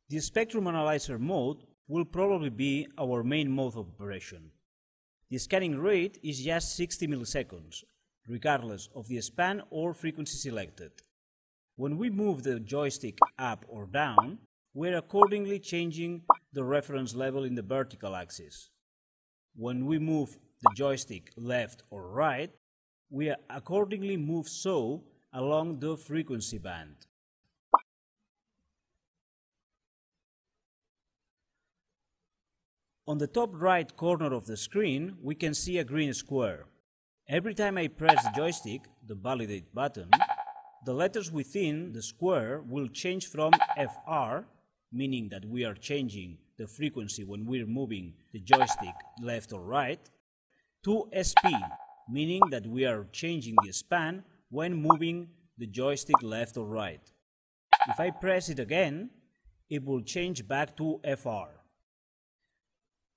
The spectrum analyzer mode will probably be our main mode of operation. The scanning rate is just 60 milliseconds, regardless of the span or frequency selected. When we move the joystick up or down, we are accordingly changing the reference level in the vertical axis. When we move the joystick left or right, we accordingly move so along the frequency band. On the top right corner of the screen, we can see a green square. Every time I press the joystick, the validate button, the letters within the square will change from FR, meaning that we are changing the frequency when we're moving the joystick left or right, to SP, meaning that we are changing the span when moving the joystick left or right. If I press it again, it will change back to FR.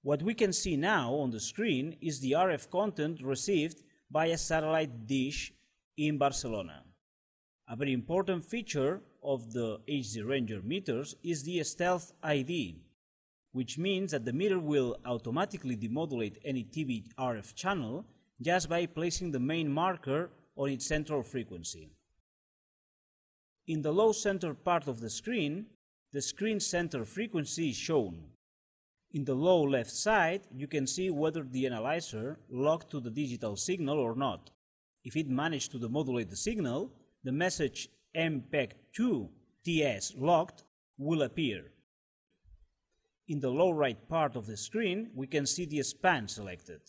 What we can see now on the screen is the RF content received by a satellite dish in Barcelona. A very important feature of the HD Ranger meters is the Stealth ID, which means that the meter will automatically demodulate any TV RF channel just by placing the main marker on its central frequency. In the low center part of the screen center frequency is shown. In the low left side, you can see whether the analyzer locked to the digital signal or not. If it managed to demodulate the signal, the message MPEG-2 TS locked will appear. In the low right part of the screen, we can see the span selected.